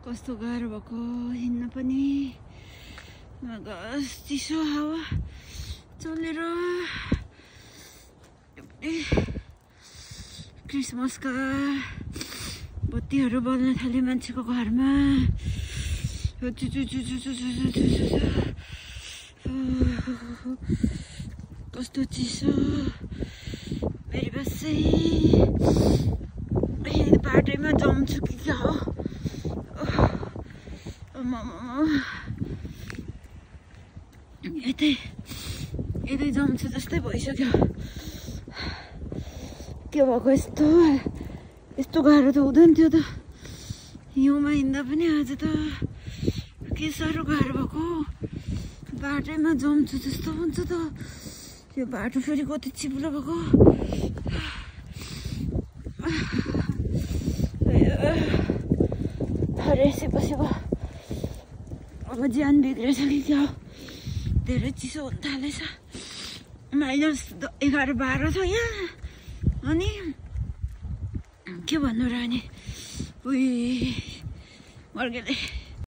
कस्तो गाह्रो भएको हिँड्न पनि। चिसो हावा चलेर क्रिसमसका बत्तीहरू बल्न थाले मान्छेको घरमा। कस्तो चिसो मेरी बसै बाटैमा जम्छु कि क्या हो। यतै जम्छु जस्तै भइसक्यो। के भएको यस्तो गाह्रो त हुँदैन थियो त। हिउँमा हिँड्दा पनि आज त के साह्रो गाह्रो भएको। बाटैमा जम्छु जस्तो हुन्छ त। त्यो बाटो फेरि कति चिप्लो भएको। अरे सिपो अब ज्यान बिग्रेछ कि क्या हो। धेरै चिसो हुन थालेछ। -11-12 छ यहाँ। अनि के भन्नु र अनि मर्केले